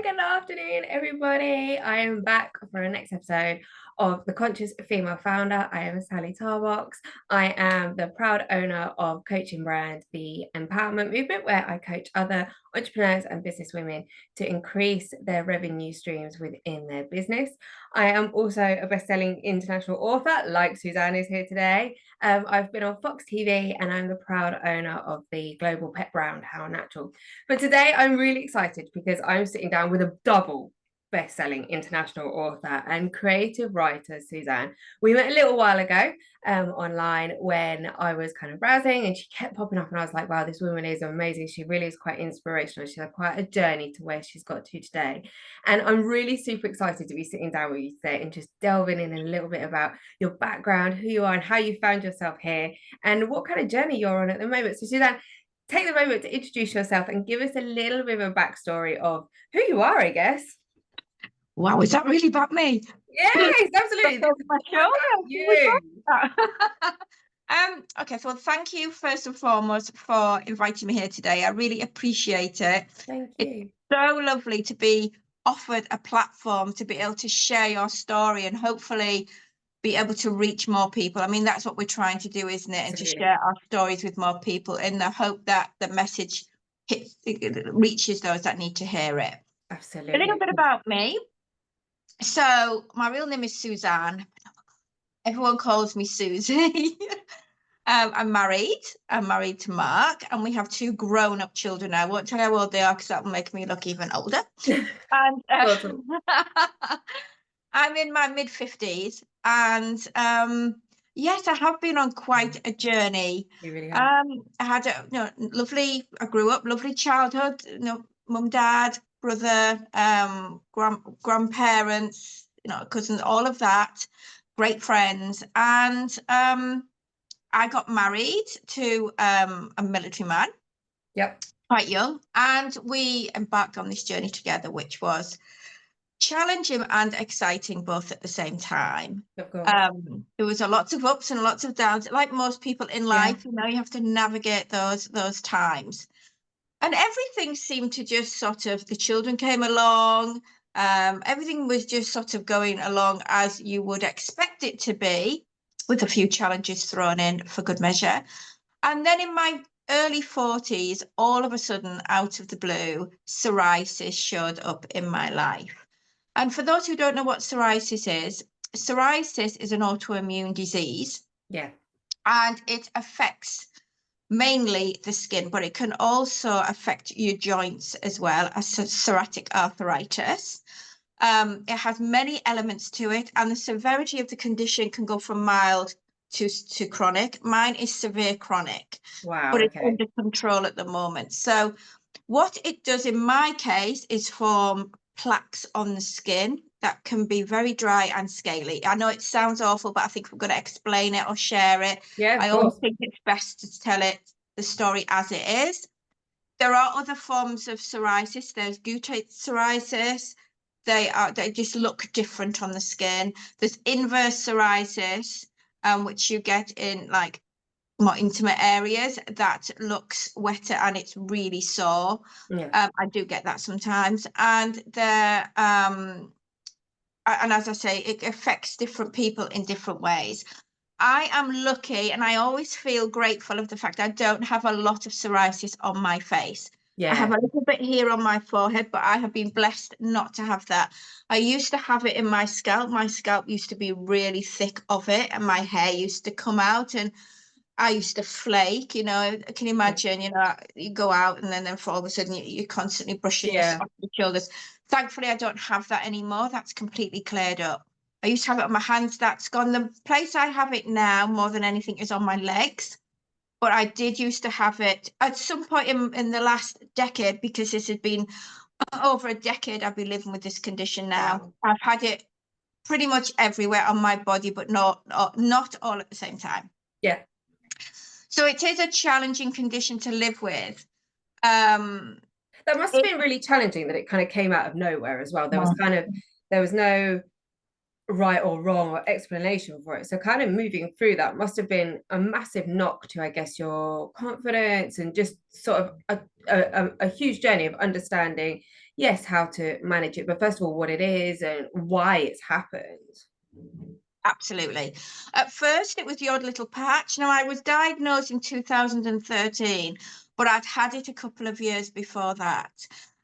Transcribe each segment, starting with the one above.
good afternoon, everybody. I am back for the next episode of The Conscious Female Founder. I am Sally Tarbox. I am the proud owner of coaching brand The Empowerment Movement, where I coach other entrepreneurs and business women to increase their revenue streams within their business. I am also a best-selling international author, like Suzanne is here today. I've been on Fox TV, and I'm the proud owner of the global pet brand How Natural. But today I'm really excited because I'm sitting down with a double best-selling international author and creative writer, Suzanne. We met a little while ago online when I was kind of browsing, and she kept popping up, and I was like, wow, this woman is amazing. She really is quite inspirational. She's had quite a journey to where she's got to today. And I'm really super excited to be sitting down with you today and just delving in a little bit about your background, who you are, and how you found yourself here, and what kind of journey you're on at the moment. So Suzanne, take the moment to introduce yourself and give us a little bit of a backstory of who you are, I guess. Wow, is that really about me? Yes, absolutely. Okay, so thank you first and foremost for inviting me here today. I really appreciate it. Thank you. It's so lovely to be offered a platform to be able to share your story and hopefully be able to reach more people. I mean, that's what we're trying to do, isn't it? Absolutely. And to share our stories with more people in the hope that the message reaches those that need to hear it. Absolutely. A little bit about me. So my real name is Suzanne. Everyone calls me Suzie. I'm married to Mark, and we have two grown-up children. I won't tell you how old they are because that will make me look even older. And I'm in my mid-50s, and yes, I have been on quite a journey. You really have. I had I grew up, lovely childhood, mum, dad, brother, grandparents, cousins, all of that, great friends. And I got married to a military man. Yep. Quite young, and we embarked on this journey together, which was challenging and exciting both at the same time. Of course. There was a lots of ups and lots of downs, like most people in life. You have to navigate those times. And everything seemed to just sort of, the children came along, everything was just sort of going along as you would expect it to be, with a few challenges thrown in for good measure. And then in my early 40s, all of a sudden, out of the blue, psoriasis showed up in my life. And for those who don't know what psoriasis is an autoimmune disease. Yeah. And it affects mainly the skin, but it can also affect your joints as well, as psoriatic arthritis. It has many elements to it, and the severity of the condition can go from mild to chronic. Mine is severe chronic. Wow. But it's under control at the moment. So what it does in my case is form plaques on the skin that can be very dry and scaly. I know it sounds awful, but I think we're going to explain it or share it. Yeah, I always think it's best to tell the story as it is. There are other forms of psoriasis. There's gutate psoriasis. They just look different on the skin. There's inverse psoriasis, which you get in like more intimate areas that looks wetter and it's really sore. Yeah. I do get that sometimes, and and as I say, it affects different people in different ways. I am lucky, and I always feel grateful of the fact I don't have a lot of psoriasis on my face. Yeah. I have a little bit here on my forehead, but I have been blessed not to have that. I used to have it in my scalp. My scalp used to be really thick of it, and my hair used to come out, and I used to flake, can you imagine, you go out and then for all of a sudden you're constantly brushing your shoulders. Thankfully, I don't have that anymore. That's completely cleared up. I used to have it on my hands. That's gone. The place I have it now more than anything is on my legs. But I did used to have it at some point in the last decade, because this has been over a decade I've been living with this condition now. Wow. I've had it pretty much everywhere on my body, but not all at the same time. Yeah. So it is a challenging condition to live with. That must have been really challenging that it kind of came out of nowhere as well. There was no right or wrong or explanation for it. So kind of moving through that must have been a massive knock to, I guess, your confidence, and just sort of a huge journey of understanding, yes, how to manage it, but first of all, what it is and why it's happened. Absolutely. At first, it was the odd little patch. Now, I was diagnosed in 2013, but I'd had it a couple of years before that.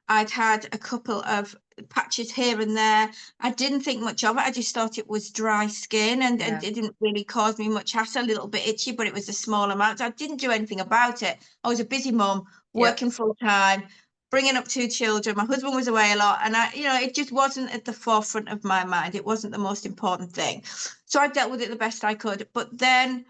I'd had a couple of patches here and there. I didn't think much of it. I just thought it was dry skin and Yeah. it didn't really cause me much hassle, a little bit itchy, but it was a small amount. I didn't do anything about it. I was a busy mum, Yeah. working full time, bringing up two children. My husband was away a lot, and it just wasn't at the forefront of my mind. It wasn't the most important thing. So I dealt with it the best I could. But then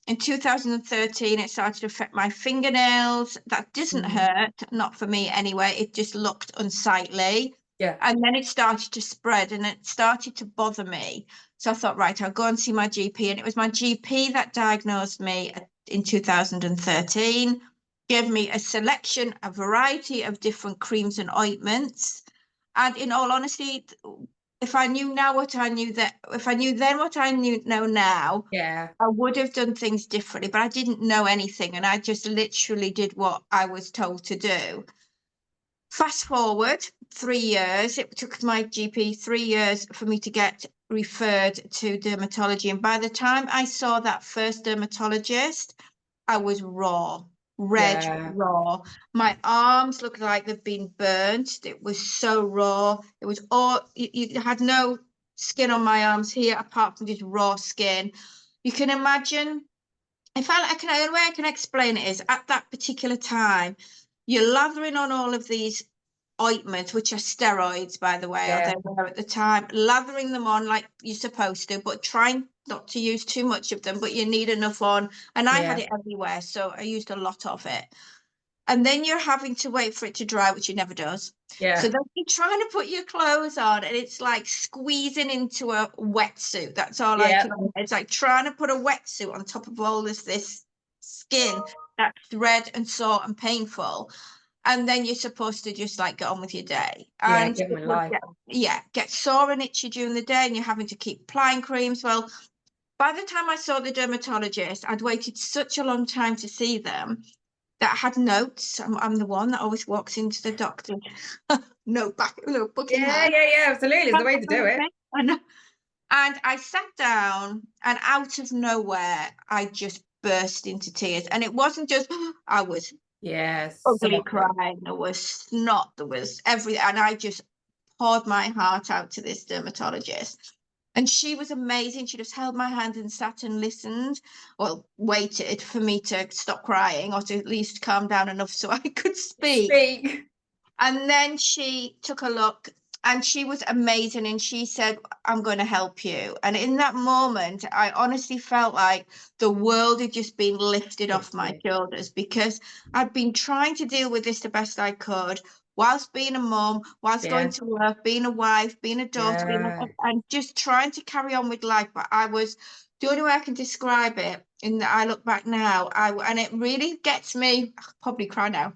in 2013, it started to affect my fingernails. That doesn't Mm. hurt, not for me anyway. It just looked unsightly. Yeah. And then it started to spread and it started to bother me. So I thought, right, I'll go and see my GP. And it was my GP that diagnosed me in 2013, gave me a selection, a variety of different creams and ointments. And in all honesty, if I knew now what I knew that, if I knew then what I know now, Yeah. I would have done things differently, but I didn't know anything. And I just literally did what I was told to do. Fast forward 3 years, it took my GP 3 years for me to get referred to dermatology. And by the time I saw that first dermatologist, I was raw, red Yeah. raw. My arms looked like they've been burnt. It was so raw. It was all, you had no skin on my arms here apart from just raw skin. You can imagine, the only way I can explain it is at that particular time, you're lathering on all of these ointments, which are steroids, by the way, or Yeah. they were at the time, lathering them on like you're supposed to, but trying not to use too much of them, but you need enough on. And I had Yeah. it everywhere, so I used a lot of it. And then you're having to wait for it to dry, which it never does. So Yeah. then you're trying to put your clothes on, and it's like squeezing into a wetsuit. That's all I Yeah. can. It's like trying to put a wetsuit on top of all this skin that's red and sore and painful. And then you're supposed to just like get on with your day. Yeah. And Get it my would life. get sore and itchy during the day, and you're having to keep applying creams. Well, by the time I saw the dermatologist, I'd waited such a long time to see them that had notes. I'm the one that always walks into the doctor, notebook in Yeah. hand. Yeah. Yeah. Absolutely. It's the way to do it. And I sat down, and out of nowhere, I just burst into tears. And it wasn't just, I was Yeah. ugly Sobbing. crying, there was snot, there was everything. And I just poured my heart out to this dermatologist. And she was amazing. She just held my hand and sat and listened, well, waited for me to stop crying or to at least calm down enough so I could speak. Speak. And then she took a look and she was amazing. And she said, I'm going to help you. And in that moment, I honestly felt like the world had just been lifted off my Lifted. shoulders because I'd been trying to deal with this the best I could whilst being a mum, whilst going Yeah. to work, being a wife, being a daughter, Yeah. and just trying to carry on with life. But the only way I can describe it, in that I look back now, and it really gets me, I'll probably cry now,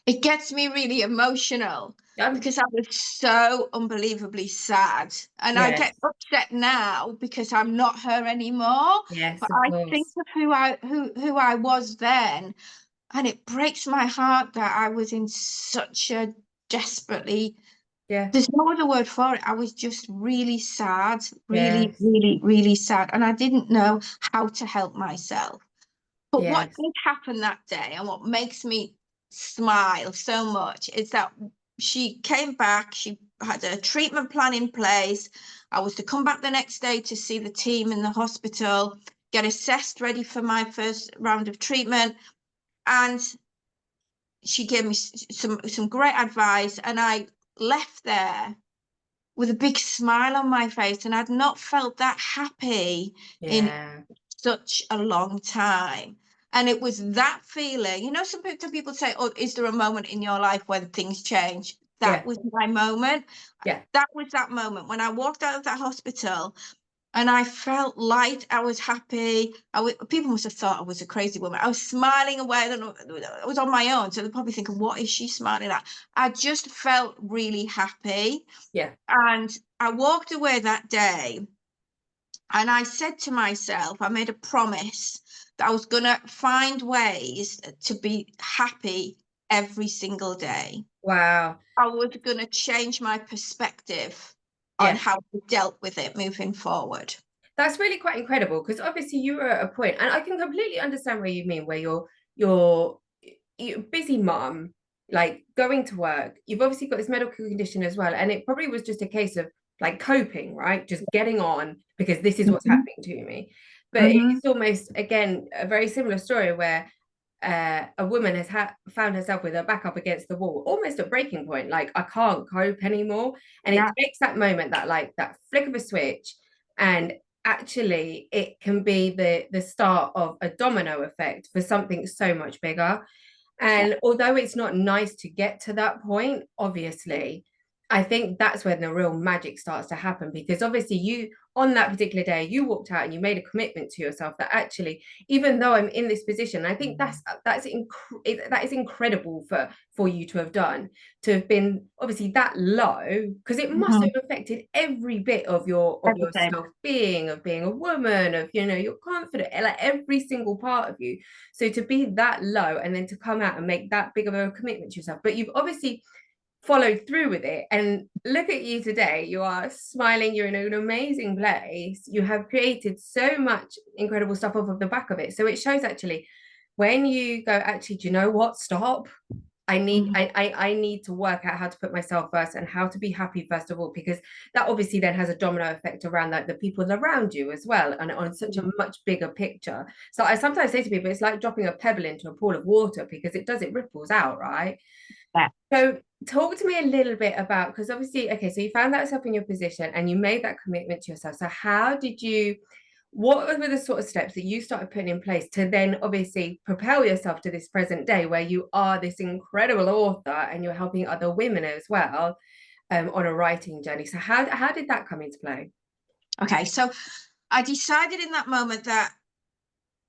it gets me really emotional I'm, because I was so unbelievably sad. And I yes. get upset now because I'm not her anymore. Yes. But Of I think course. of who I was then, and it breaks my heart that I was in such a desperately, Yeah. there's no other word for it. I was just really sad, really, Yes. really, really sad. And I didn't know how to help myself. But what Yes. did happen that day and what makes me smile so much is that she came back, she had a treatment plan in place. I was to come back the next day to see the team in the hospital, get assessed, ready for my first round of treatment. And she gave me some great advice, and I left there with a big smile on my face, and I'd not felt that happy in Yeah. such a long time. And it was that feeling, some people say, oh, is there a moment in your life when things change? That Yeah. was my moment. Yeah. That was that moment when I walked out of that hospital and I felt light. I was happy. People must have thought I was a crazy woman. I was smiling away. I don't know. I was on my own. So they're probably thinking, what is she smiling at? I just felt really happy. Yeah. And I walked away that day and I said to myself, I made a promise that I was going to find ways to be happy every single day. Wow. I was going to change my perspective on Yeah. how I dealt with it moving forward. That's really quite incredible because obviously you were at a point, and I can completely understand what you mean, where you're you're a busy mom, like going to work. You've obviously got this medical condition as well, and it probably was just a case of like coping, right? Just getting on because this is what's Mm-hmm. happening to me. But Mm-hmm. it's almost again a very similar story where a woman has found herself with her back up against the wall, almost at breaking point. Like I can't cope anymore, and it Yeah. takes that moment, that like that flick of a switch, and actually it can be the start of a domino effect for something so much bigger. Yeah. And although it's not nice to get to that point, obviously, I think that's when the real magic starts to happen, because obviously you on that particular day you walked out and you made a commitment to yourself that actually, even though I'm in this position, I think that is incredible for you to have done, to have been obviously that low, because it must Mm-hmm. have affected every bit of your Everything. self-being, of being a woman, of your confidence, like every single part of you. So to be that low and then to come out and make that big of a commitment to yourself, but you've obviously followed through with it. And look at you today. You are smiling. You're in an amazing place. You have created so much incredible stuff off of the back of it. So it shows actually when you go, actually, do you know what? Stop. Mm-hmm. I need to work out how to put myself first and how to be happy first of all, because that obviously then has a domino effect around like the people around you as well, and on such a much bigger picture. So I sometimes say to people, it's like dropping a pebble into a pool of water, because it ripples out, right? Yeah. So talk to me a little bit about, because obviously, okay, so you found that yourself in your position and you made that commitment to yourself. So how did you, what were the sort of steps that you started putting in place to then obviously propel yourself to this present day where you are this incredible author and you're helping other women as well, on a writing journey? So how did that come into play? Okay, so I decided in that moment that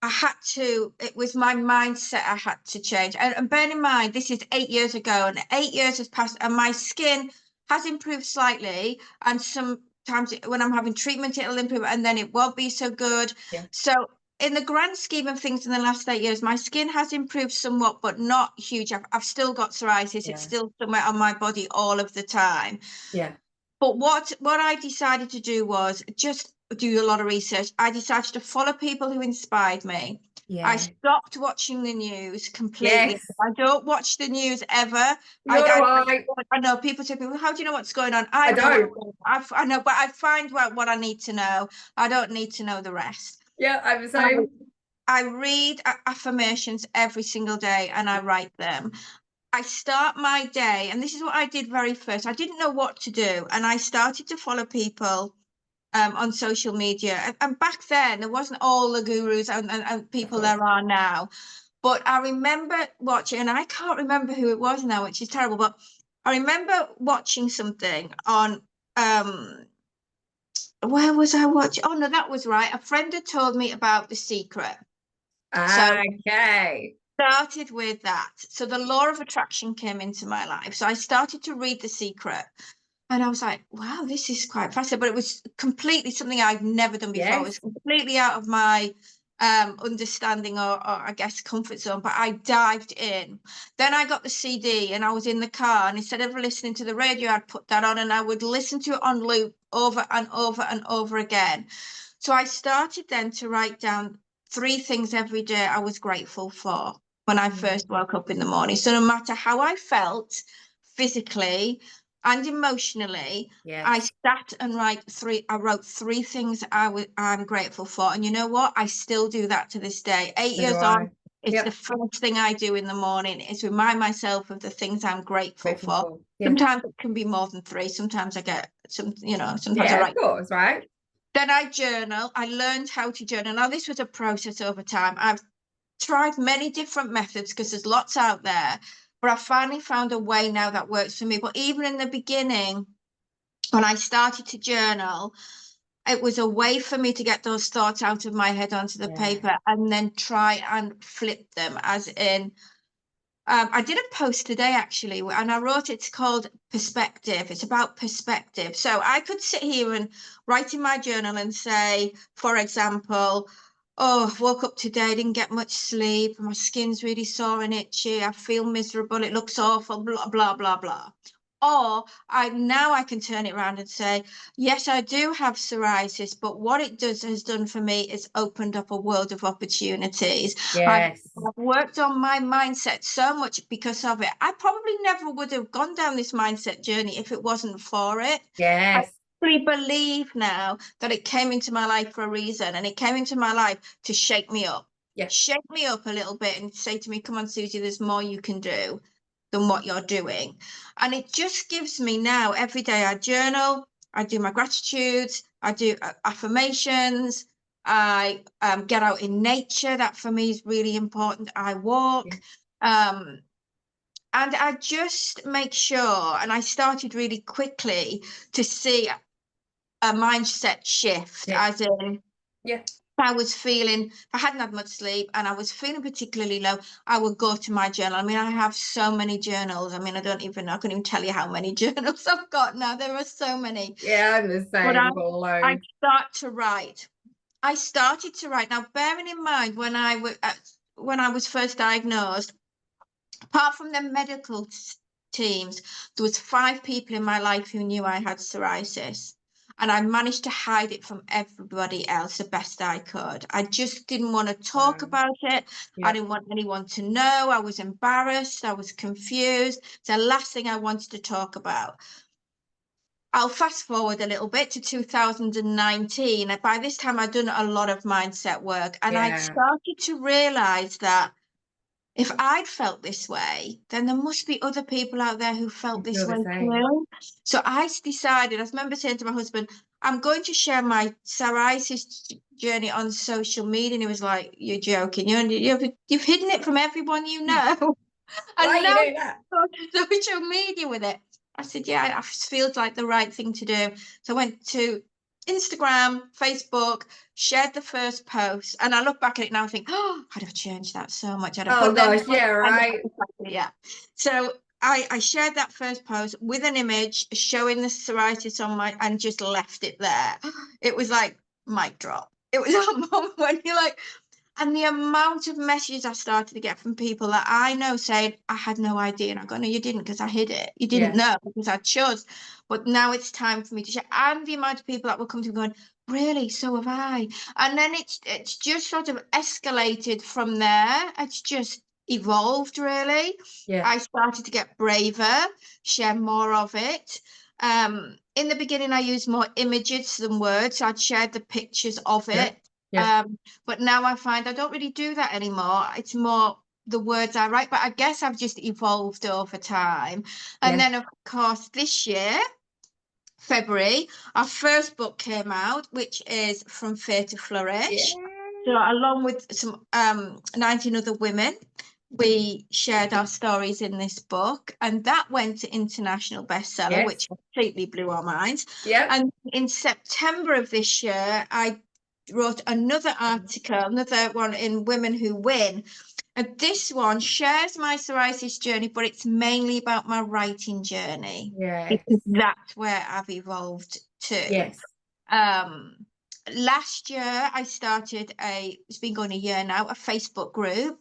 it was my mindset I had to change. And bear in mind, this is 8 years ago, and 8 years has passed, and my skin has improved slightly. And sometimes when I'm having treatment, it'll improve, and then it won't be so good. Yeah. So, in the grand scheme of things, in the last 8 years, my skin has improved somewhat, but not huge. I've still got psoriasis, it's Yeah. still somewhere on my body all of the time. Yeah. But what I decided to do was just do a lot of research. I decided to follow people who inspired me. I Yeah. stopped watching the news completely. Yes. I don't watch the news ever. Nor do I know people say, "People, how do you know what's going on?" I I know don't. I know, but I find what I need to know. I don't need to know the rest. Yeah, I'm the I, same. I read affirmations every single day and I write them. I start my day, and this is what I did very first. I didn't know what to do, and I started to follow people on social media. And back then, there wasn't all the gurus and Of people course. there are now. But I remember watching, and I can't remember who it was now, which is terrible. But I remember watching something on where was I watching? Oh no, that was right. A friend had told me about The Secret. So Okay. started with that. So the law of attraction came into my life. So I started to read The Secret. And I was like, wow, this is quite fascinating. But it was completely something I've never done before. It Yes. was completely out of my understanding or I guess comfort zone. But I dived in. Then I got the CD and I was in the car. And instead of listening to the radio, I'd put that on and I would listen to it on loop over and over and over again. So I started then to write down 3 things every day I was grateful for when I first woke up in the morning. So no matter how I felt physically and emotionally, I Yes. sat and I wrote 3 things I'm grateful for. And you know what? I still do that to this day. Eight So do years on, I. it's the Yep. first thing I do in the morning is remind myself of the things I'm grateful Grateful for. for. Yeah. Sometimes it can be more than 3. Sometimes I get sometimes I Yeah, of write. course, right? Then I journal. I learned how to journal. Now, this was a process over time. I've tried many different methods because there's lots out there, but I finally found a way now that works for me. But even in the beginning, when I started to journal, it was a way for me to get those thoughts out of my head onto the Yeah. paper and then try and flip them, as in, I did a post today actually, and I wrote it's called perspective. It's about perspective. So I could sit here and write in my journal and say, for example, Oh, I woke up today, didn't get much sleep. My skin's really sore and itchy. I feel miserable. It looks awful, blah, blah, blah, blah. Or I can turn it around and say, yes, I do have psoriasis, but what it has done for me is opened up a world of opportunities. I've, Yes. I've worked on my mindset so much because of it. I probably never would have gone down this mindset journey if it wasn't for it. I Yes. really believe now that it came into my life for a reason, and it came into my life to Yeah. shake me up a little bit and say to me, come on, Susie, there's more you can do than what you're doing. And it just gives me now every day I journal, I do my gratitudes, I do affirmations, I get out in nature. That for me is really important. I Yeah. walk. Um, and I just make sure, and I started really quickly to see a mindset shift, Yeah. as in Yeah. if I hadn't had much sleep and I was feeling particularly low, I would go to my journal. I mean, I have so many journals. I mean, I couldn't even tell you how many journals I've got now. There are so many. Yeah, I'm the But same. I've got I loads. start to write. I started to write. Now, bearing in mind when I was first diagnosed, apart from the medical teams, there was 5 people in my life who knew I had psoriasis. And I managed to hide it from everybody else the best I could. I just didn't want to talk Wow. about it. I Yeah. didn't want anyone to know. I was embarrassed. I was confused. It's the last thing I wanted to talk about. I'll fast forward a little bit to 2019. By this time, I'd done a lot of mindset work, and I'd Yeah. started to realize that if I'd felt this way, then there must be other people out there who I felt this feel the way same. too. So I decided, I remember saying to my husband, I'm going to share my psoriasis journey on social media. And he was like, you're joking. You've hidden it from everyone you know. Why And you now do that? you're on social media with it. I said, yeah, it feels like the right thing to do. So I went to Instagram, Facebook, shared the first post, and I look back at it now and think, oh, I'd have changed that so much. Oh But then, gosh, yeah, right. yeah. So I shared that first post with an image showing the psoriasis on my, and just left it there. It was like mic drop. It was that moment when you're like, and the amount of messages I started to get from people that I know saying, I had no idea. And I go, no, you didn't, because I hid it. You didn't Yeah. know because I chose. But now it's time for me to share. And the amount of people that will come to me going, really? So have I. And then it's just sort of escalated from there. It's just evolved, really. Yeah. I started to get braver, share more of it. In the beginning, I used more images than words. I'd shared the pictures of Yeah. it. Yeah. But now I find I don't really do that anymore. It's more the words I write, but I guess I've just evolved over time. And Yeah. then, of course, this year, February, our first book came out, which is From Fear to Yeah. Flourish. So, along with some 19 other women, we shared our stories in this book, and that went to international bestseller, Yes. which completely blew our minds. Yep. And in September of this year, I wrote another article, another one in Women Who Win. And this one shares my psoriasis journey, but it's mainly about my writing journey Yes. because that's where I've evolved to. Yes. Um, Last year, I started it's been going a year now, a Facebook group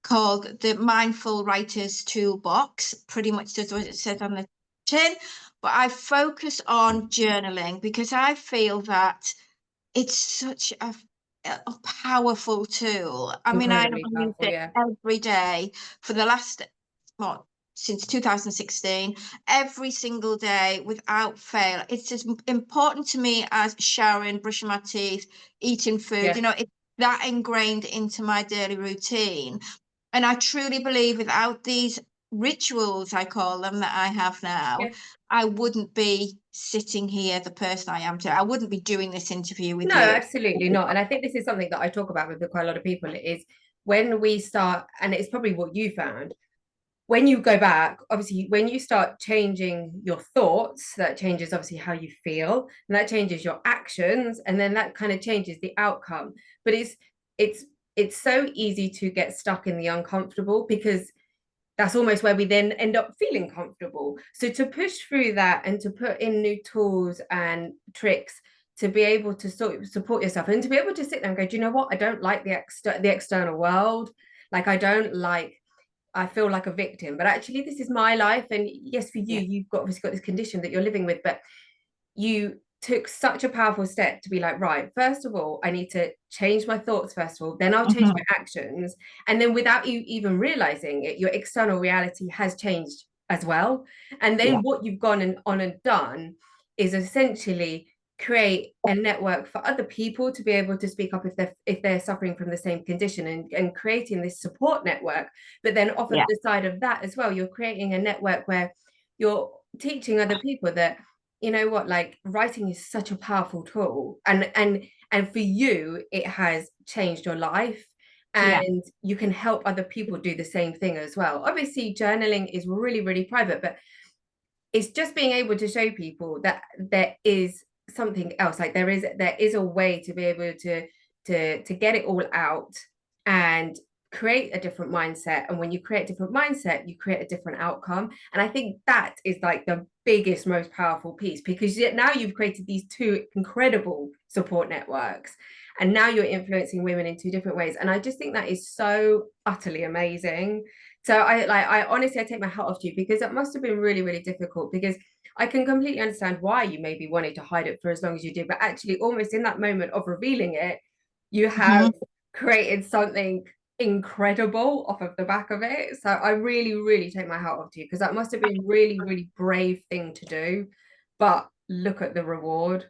called the Mindful Writers Toolbox. Pretty much does what it says on the tin, but I focus on journaling because I feel that it's such a powerful tool. I mean, I have Incredibly used powerful. it Yeah. every day for the last, what, since 2016, every single day without fail. It's as important to me as showering, brushing my teeth, eating food. Yeah. It's that ingrained into my daily routine. And I truly believe without these rituals, I call them, that I have now, Yeah. I wouldn't be sitting here the person I am today. I wouldn't be doing this interview with No, you. absolutely not. And I think this is something that I talk about with quite a lot of people is when we start, and it's probably what you found, when you go back, obviously, when you start changing your thoughts, that changes obviously how you feel, and that changes your actions, and then that kind of changes the outcome. But it's it's so easy to get stuck in the uncomfortable because that's almost where we then end up feeling comfortable. So to push through that and to put in new tools and tricks to be able to support yourself and to be able to sit there and go, do you know what? I don't like the external world. Like I feel like a victim, but actually this is my life. And yes, for you, Yeah. you've obviously got this condition that you're living with, but you took such a powerful step to be like, right, first of all, I need to change my thoughts first of all, then I'll change my actions. And then without you even realizing it, your external reality has changed as well. And then Yeah. what you've gone on and done is essentially create a network for other people to be able to speak up if they're suffering from the same condition, and creating this support network. But then off of Yeah. the side of that as well, you're creating a network where you're teaching other people that, you know what, like writing is such a powerful tool, and for you it has changed your life, Yeah. and you can help other people do the same thing as well. Obviously journaling is really, really private, but it's just being able to show people that there is something else, like there is a way to be able to get it all out and create a different mindset. And when you create a different mindset, you create a different outcome. And I think that is like the biggest, most powerful piece, because now you've created these two incredible support networks, and now you're influencing women in two different ways. And I just think that is so utterly amazing. So I honestly, I take my hat off to you, because it must have been really, really difficult, because I can completely understand why you maybe wanted to hide it for as long as you did, but actually almost in that moment of revealing it, you have created something incredible off of the back of it. So I really, really take my hat off to you, because that must have been really, really brave thing to do. But look at the reward.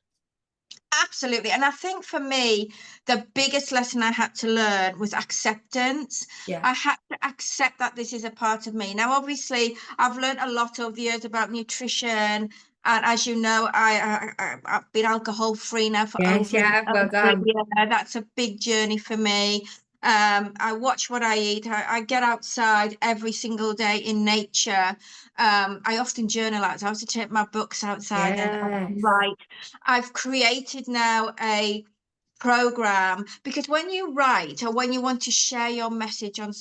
Absolutely. And I think for me, the biggest lesson I had to learn was acceptance. Yeah. I had to accept that this is a part of me. Now, obviously, I've learned a lot over the years about nutrition. And as you know, I've been alcohol free now for Yes, yeah, well over a done. year. That's a big journey for me. I watch what I eat. I get outside every single day in nature. I often journal out. I also take my books outside and Yes. write. I've created now a program, because when you write or when you want to share your message on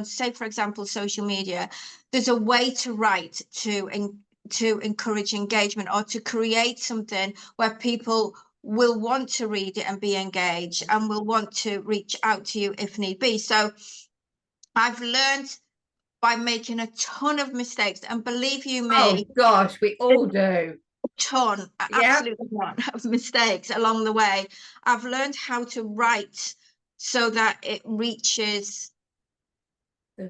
say for example social media, there's a way to write to encourage engagement, or to create something where people will want to read it and be engaged and will want to reach out to you if need be. So I've learned by making a ton of mistakes, and believe you Oh me, gosh, we all do. ton, Yeah. absolutely ton of mistakes along the way. I've learned how to write so that it reaches,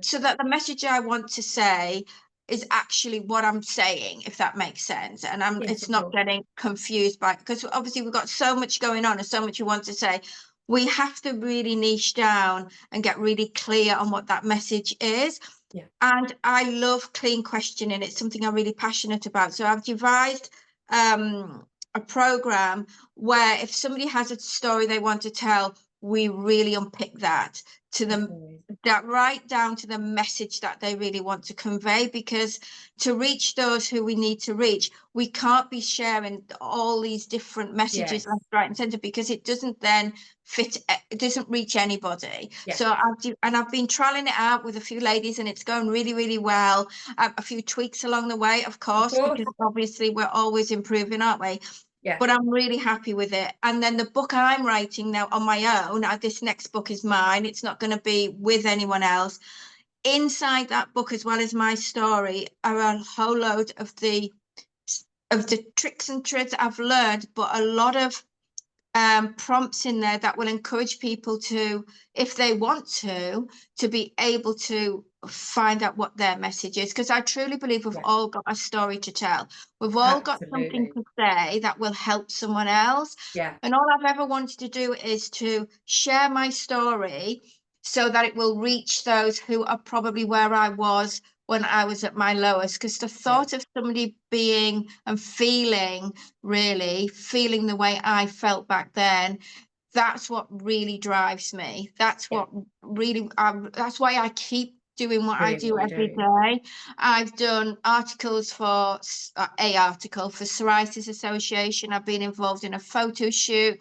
so that the message I want to say is actually what I'm saying, if that makes sense. And Yes, it's of not course. getting confused by, because obviously we've got so much going on and so much you want to say. We have to really niche down and get really clear on what that message is. Yeah. And I love clean questioning. It's something I'm really passionate about. So I've devised a program where if somebody has a story they want to tell, we really unpick that to That's them, amazing. that right down to the message that they really want to convey. Because to reach those who we need to reach, we can't be sharing all these different messages Yes. left, right, and center, because it doesn't then fit, it doesn't reach anybody. Yeah. So I've been trialing it out with a few ladies, and it's going really, really well. A few tweaks along the way, of Of course, course. because obviously we're always improving, aren't we? Yeah. But I'm really happy with it. And then the book I'm writing now on my own, this next book is mine. It's not going to be with anyone else. Inside that book, as well as my story, are a whole load of the tricks and tricks I've learned, but a lot of prompts in there that will encourage people to, if they want to be able to find out what their message is. Because I truly believe we've Yeah. all got a story to tell. We've all got something Absolutely. to say that will help someone else. Yeah. And all I've ever wanted to do is to share my story so that it will reach those who are probably where I was when I was at my lowest. Because the Yeah. thought of somebody being and feeling, really feeling the way I felt back then, that's what really drives me. That's Yeah. what really, that's why I keep doing what I Doing do what you're every doing. day. I've done articles for a article for Psoriasis Association. I've been involved in a photo shoot.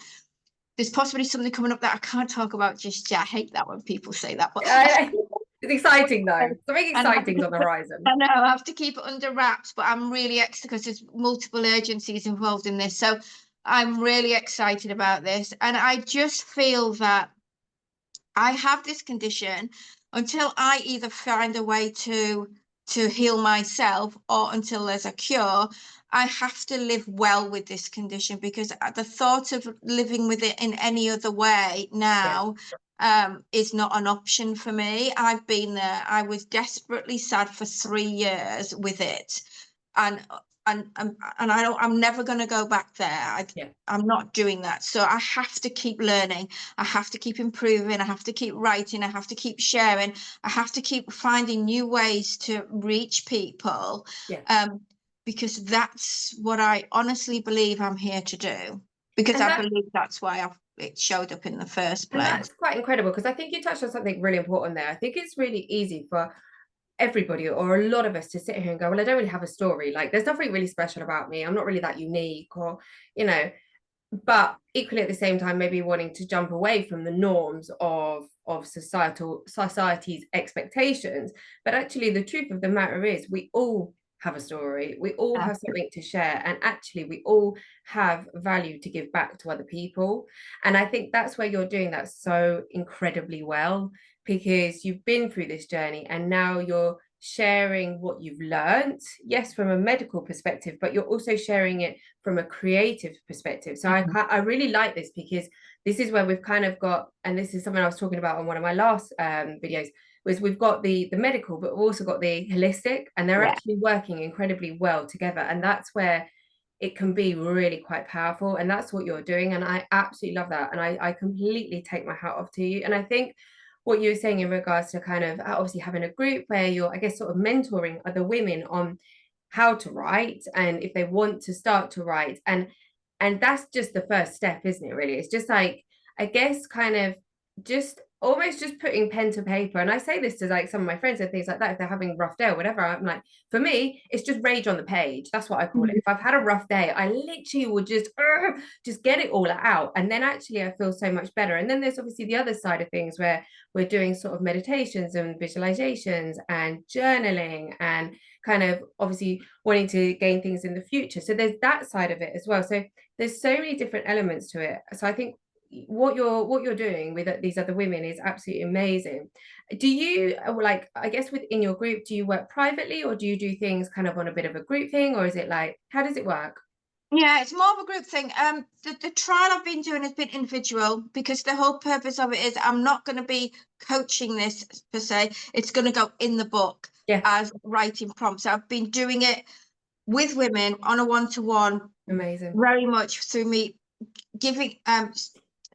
There's possibly something coming up that I can't talk about just yet. I hate that when people say that, but It's exciting though. Something and exciting's on the horizon. I know I have to keep it under wraps, but I'm really excited because there's multiple urgencies involved in this. So I'm really excited about this. And I just feel that I have this condition until I either find a way to heal myself or until there's a cure. I have to live well with this condition because the thought of living with it in any other way Yeah, now is not an option for me. I've been there. I was desperately sad for 3 years with it, and and I'm never going to go back there. yeah. I'm not doing that. So I have to keep learning. I have to keep improving. I have to keep writing. I have to keep sharing. I have to keep finding new ways to reach people. Yeah. Because that's what I honestly believe I'm here to do. Because And I that believe that's why it showed up in the first and place. that's quite incredible because I think you touched on something really important there. I think it's really easy for everybody or a lot of us to sit here and go, well, I don't really have a story. Like, there's nothing really special about me. I'm not really that unique, or, you know, but equally at the same time, maybe wanting to jump away from the norms of society's expectations. But actually, the truth of the matter is, we all have a story. We all Yeah. have something to share, and actually, we all have value to give back to other people. And I think that's where you're doing that so incredibly well, because you've been through this journey and now you're sharing what you've learned, yes, from a medical perspective, but you're also sharing it from a creative perspective. So I really like this, because this is where we've kind of got, and this is something I was talking about on one of my last videos, was we've got the medical, but we've also got the holistic, and they're Yeah. actually working incredibly well together. And that's where it can be really quite powerful. And that's what you're doing. And I absolutely love that. And I completely take my hat off to you. And I think what you were saying in regards to kind of obviously having a group where you're, I guess, sort of mentoring other women on how to write and if they want to start to write, and that's just the first step, isn't it? Really, it's just like, I guess, kind of just almost just putting pen to paper. And I say this to like some of my friends and things like that, if they're having a rough day or whatever, I'm like, for me it's just rage on the page. That's what I call it. If I've had a rough day, I literally will just get it all out, and then actually I feel so much better. And then there's obviously the other side of things where we're doing sort of meditations and visualizations and journaling and kind of obviously wanting to gain things in the future. So there's that side of it as well. So there's so many different elements to it. So I think what you're doing with these other women is absolutely amazing. Do you, like, I guess within your group, do you work privately, or do you do things kind of on a bit of a group thing, or is it like, how does it work? Yeah, it's more of a group thing. The trial I've been doing has been individual because the whole purpose of it is I'm not going to be coaching this per se. It's going to go in the book Yeah. as writing prompts. I've been doing it with women on a one-to-one, Amazing. very much through me giving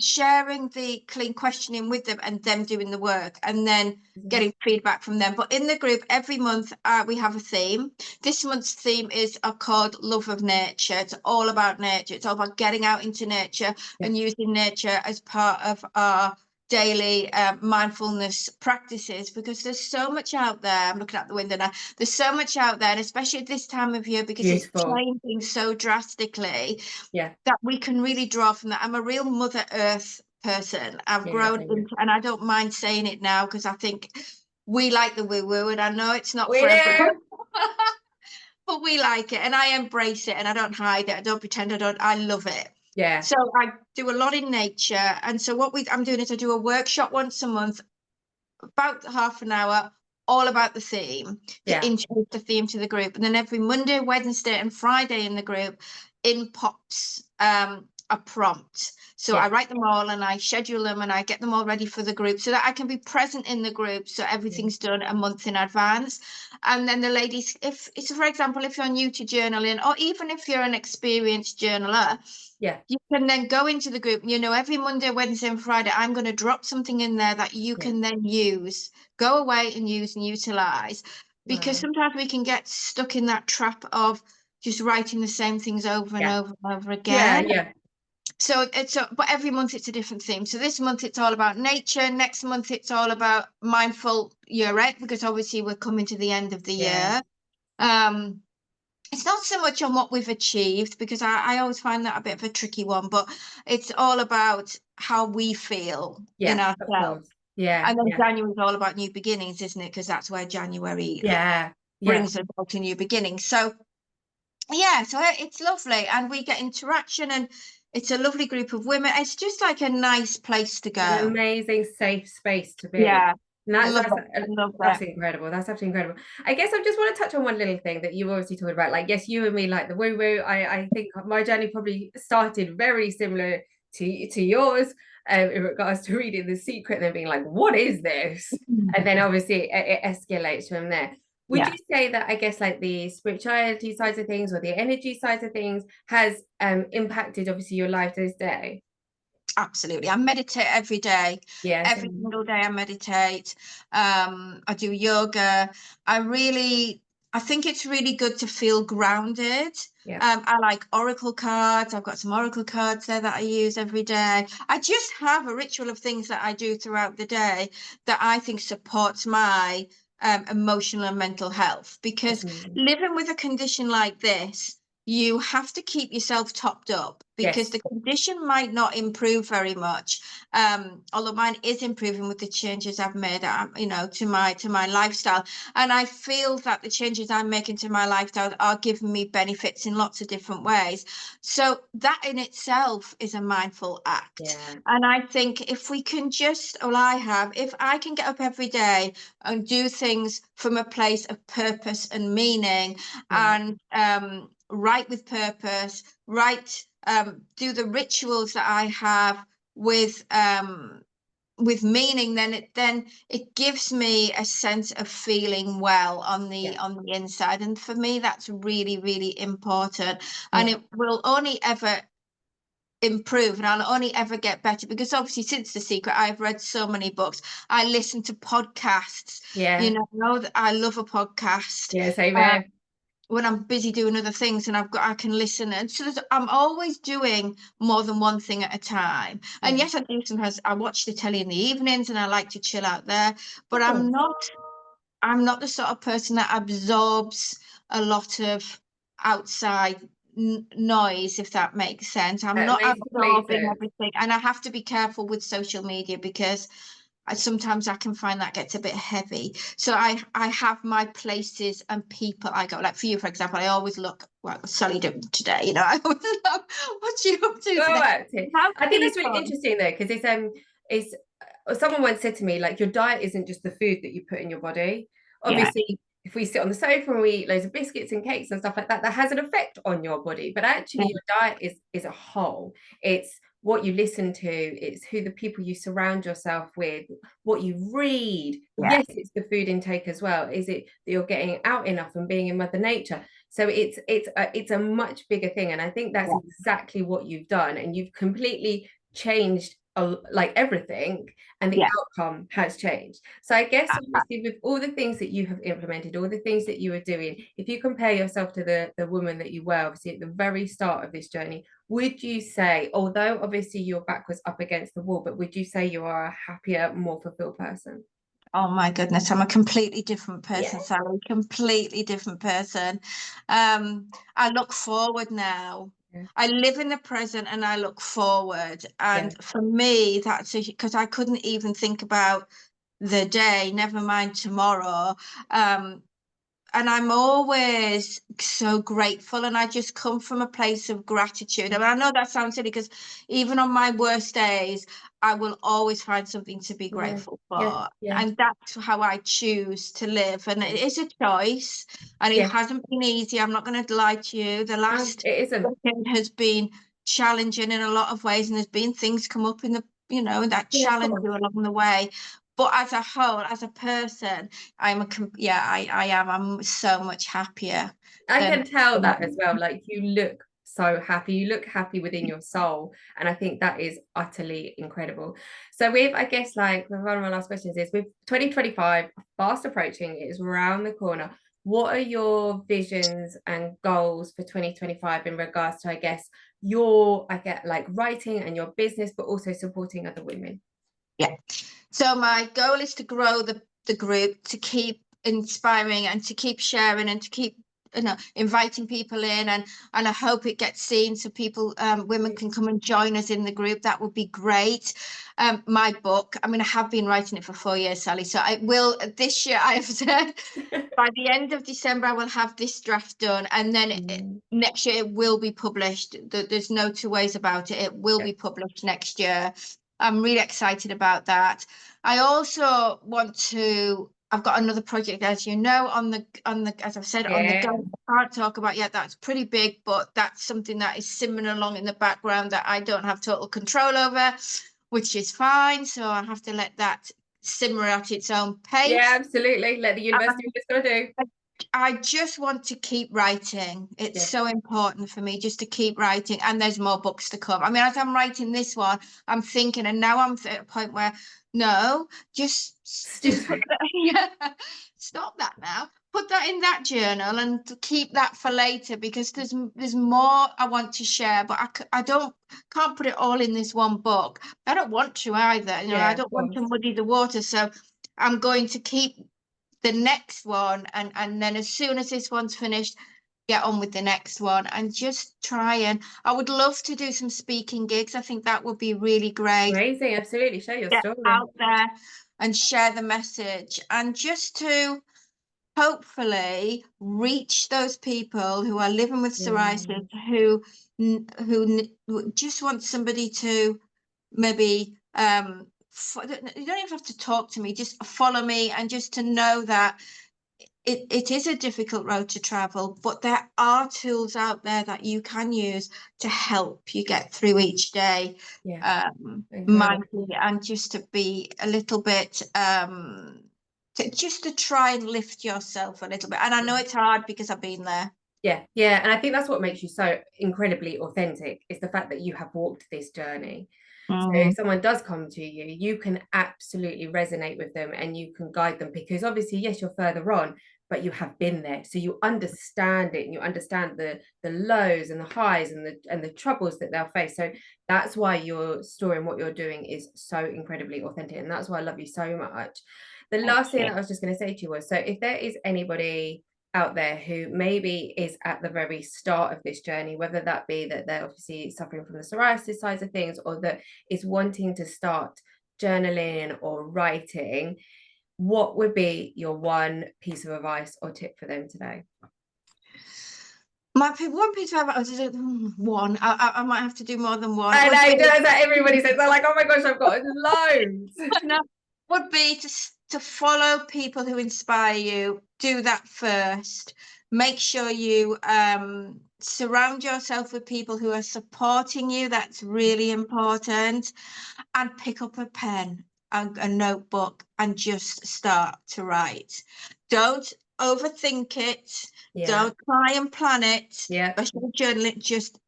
sharing the clean questioning with them and them doing the work and then getting feedback from them. But in the group every month we have a theme. This month's theme is called Love of Nature. It's all about nature. It's all about getting out into nature and using nature as part of our daily mindfulness practices, because there's so much out there. I'm looking out the window now. There's so much out there, and especially at this time of year, because it's Beautiful. changing so drastically, Yeah. that we can really draw from that. I'm a real Mother Earth person. I've Yeah, grown same here. into, and I don't mind saying it now because I think we like the woo woo, and I know it's not We for do. everyone. But we like it, and I embrace it, and I don't hide it. I don't pretend I don't. I love it. Yeah. So I do a lot in nature, and so I'm doing is I do a workshop once a month, about half an hour, all about the theme, to Yeah. introduce the theme to the group. And then every Monday, Wednesday, and Friday in the group, in pops a prompt. So I Yeah. write them all and I schedule them and I get them all ready for the group so that I can be present in the group. So Yeah. everything's done a month in advance. And then the ladies, if it's, for example, if you're new to journaling, or even if you're an experienced journaler, Yeah. you can then go into the group. Every Monday, Wednesday, and Friday, I'm going to drop something in there that you Yeah. can then use, go away and use and utilize. Because Wow. sometimes we can get stuck in that trap of just writing the same things over and Yeah. over and over Yeah. again. Yeah. So but every month it's a different theme. So this month it's all about nature. Next month it's all about mindful year end, because obviously we're coming to the end of the Yeah. year. It's not so much on what we've achieved, because I always find that a bit of a tricky one, but it's all about how we feel in Yeah. Of ourselves. course. Yeah. And then Yeah. January is all about new beginnings, isn't it? Because that's where January Yeah. Yeah. brings us all to new beginnings. So yeah, so it's lovely, and we get interaction, and It's a lovely group of women. It's just like a nice place to An go. amazing safe space to be. Yeah, And love it. I love that's it. incredible. That's absolutely incredible. I guess I just want to touch on one little thing that you obviously talked about. Like, yes, you and me like the woo woo. I think my journey probably started very similar to yours, in regards to reading The Secret and then being like, what is this? And then obviously it escalates from there. Would Yeah. you say that, I guess, like the spirituality side of things or the energy side of things has impacted obviously your life to this day? Absolutely. I meditate every day. Yes. Every single day I meditate. I do yoga. I think it's really good to feel grounded. Yeah. I like oracle cards. I've got some oracle cards there that I use every day. I just have a ritual of things that I do throughout the day that I think supports my emotional and mental health. That's Because amazing. living with a condition like this, you have to keep yourself topped up because the Yes. condition might not improve very much. Although mine is improving with the changes I've made, to my lifestyle. And I feel that the changes I'm making to my lifestyle are giving me benefits in lots of different ways. So that in itself is a mindful act. Yeah. And I think if we can if I can get up every day and do things from a place of purpose and meaning, Yeah. and write with purpose, do the rituals that I have with meaning, then it gives me a sense of feeling well on Yeah. the inside. And for me, that's really, really important. And Yeah. it will only ever improve and I'll only ever get better because obviously since The Secret I've read so many books. I listen to podcasts, Yeah. know that I love a podcast. Yeah. Same Uh, here. when I'm busy doing other things and I can listen, and so I'm always doing more than one thing at a time. And Yeah. yes, I do sometimes. I watch the telly in the evenings and I like to chill out there, but Of course. I'm not the sort of person that absorbs a lot of outside noise, if that makes sense. I'm That not makes complete absorbing sense. everything, and I have to be careful with social media because sometimes I can find that gets a bit heavy. So I have my places and people I go. Like for you, for example, I always look, well, Sally doing today, I always love what you up to Go today. back to. Have I think that's really people. interesting though, because it's someone once said to me, like, your diet isn't just the food that you put in your body. Yeah, Obviously, if we sit on the sofa and we eat loads of biscuits and cakes and stuff like that, that has an effect on your body. But actually, yeah, your diet is a whole. It's what you listen to, it's who the people you surround yourself with, what you read. yeah, Yes, it's the food intake as well. Is it that you're getting out enough and being in Mother Nature? So it's a much bigger thing, and I think that's yeah, exactly what you've done, and you've completely changed like everything, and the yeah. outcome has changed. So I guess obviously with all the things that you have implemented, all the things that you were doing, if you compare yourself to the woman that you were obviously at the very start of this journey, would you say, although obviously your back was up against the wall, but would you say you are a happier, more fulfilled person? Oh my goodness, I'm a completely different Yeah. person, Sally. Completely different person. I look forward now. Yeah. I live in the present and I look forward. Yeah. And for me, that's because I couldn't even think about the day, never mind tomorrow. Um, and I'm always so grateful, and I just come from a place of gratitude. I mean, I know that sounds silly because even on my worst days, I will always find something to be Yeah. grateful Yeah. for, Yeah. and that's how I choose to live. And it Yeah. is a choice, and it Yeah. hasn't been easy. I'm not going to lie to you. The No, last it isn't. decade has been challenging in a lot of ways, and there's been things come up in that Yeah, of challenge course. you along the way. But as a whole, as a person, I am. I'm so much happier I than. can tell that as well. Like, you look so happy. You look happy within your soul. And I think that is utterly incredible. So with, I guess, like one of my last questions is, with 2025 fast approaching, it is around the corner. What are your visions and goals for 2025 in regards to, I guess, I get like writing and your business, but also supporting other women? Yeah. So my goal is to grow the group, to keep inspiring and to keep sharing and to keep inviting people in, and I hope it gets seen so people, women can come and join us in the group. That would be great. My book, I mean, I have been writing it for 4 years, Sally, so I will this year, I have said by the end of December I will have this draft done, and then next year it will be published. There's no two ways about it. It will be published next year. I'm really excited about that. I also want to, I've got another project, as you know, on the as I've said, on the go. I can't talk about yet. That's pretty big, but that's something that is simmering along in the background that I don't have total control over, which is fine. So I have to let that simmer at its own pace. Yeah, absolutely. Let the universe do what it's gonna do. I just want to keep writing. It's so important for me just to keep writing, and there's more books to come. I mean, as I'm writing this one, I'm thinking, and now I'm at a point where no, just put that, stop that now. Put that in that journal and keep that for later, because there's more I want to share, but I can't put it all in this one book. I don't want to either. You know, I don't want to muddy the water, so I'm going to keep the next one, and then as soon as this one's finished, get on with the next one, and just try. And I would love to do some speaking gigs. I think that would be really great. Amazing, absolutely. Share your story out there and share the message, and just to hopefully reach those people who are living with psoriasis, who just want somebody to maybe you don't even have to talk to me, just follow me, and just to know that it is a difficult road to travel, but there are tools out there that you can use to help you get through each day, mindfully, and just to be a little bit just to try and lift yourself a little bit. And I know it's hard because I've been there. Yeah, and I think that's what makes you so incredibly authentic, is the fact that you have walked this journey. So if someone does come to you, you can absolutely resonate with them, and you can guide them, because obviously, yes, you're further on, but you have been there, so you understand it, and you understand the lows and the highs and the troubles that they'll face. So that's why your story and what you're doing is so incredibly authentic, and that's why I love you so much. The last thing that I was just going to say to you was, so if there is anybody out there who maybe is at the very start of this journey, whether that be that they're obviously suffering from the psoriasis side of things, or that is wanting to start journaling or writing, what would be your one piece of advice or tip for them today? My one piece of advice is one. I might have to do more than one. I know, that's what everybody says. They're like, oh my gosh, I've got loads. No, would be to follow people who inspire you. Do that first. Make sure you surround yourself with people who are supporting you. That's really important. And pick up a pen and a notebook and just start to write. Don't overthink it. Don't try and plan it. Especially journaling. Just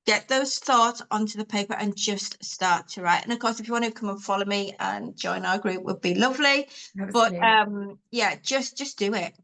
get those thoughts onto the paper and just start to write. And of course, if you want to come and follow me and join our group, would be lovely. Absolutely. But yeah, just do it.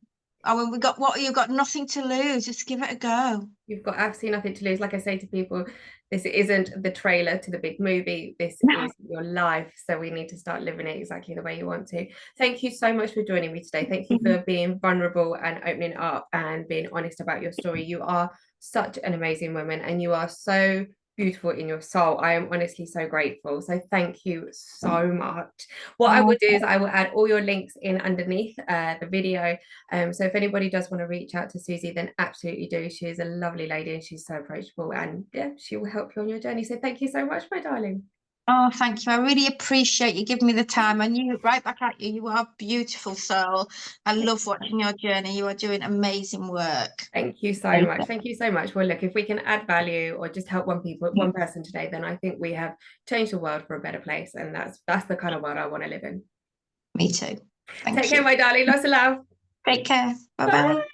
I mean, you've got nothing to lose. Just give it a go. You've got absolutely nothing to lose. Like I say to people, this isn't the trailer to the big movie. This is your life. So we need to start living it exactly the way you want to. Thank you so much for joining me today. Thank you for being vulnerable and opening up and being honest about your story. You are such an amazing woman, and you are so beautiful in your soul. I am honestly so grateful. So thank you so much. What I will do is I will add all your links in underneath the video. So if anybody does want to reach out to Suzie, then absolutely do. She is a lovely lady, and she's so approachable, and yeah, she will help you on your journey. So thank you so much, my darling. Oh, thank you. I really appreciate you giving me the time, and you, right back at you. You are a beautiful soul. I love watching your journey. You are doing amazing work. Thank you so much. Thank you so much. Well, look, if we can add value or just help one person today, then I think we have changed the world for a better place, and that's the kind of world I want to live in. Me too. Take care, my darling. Lots of love. Take care. Bye-bye.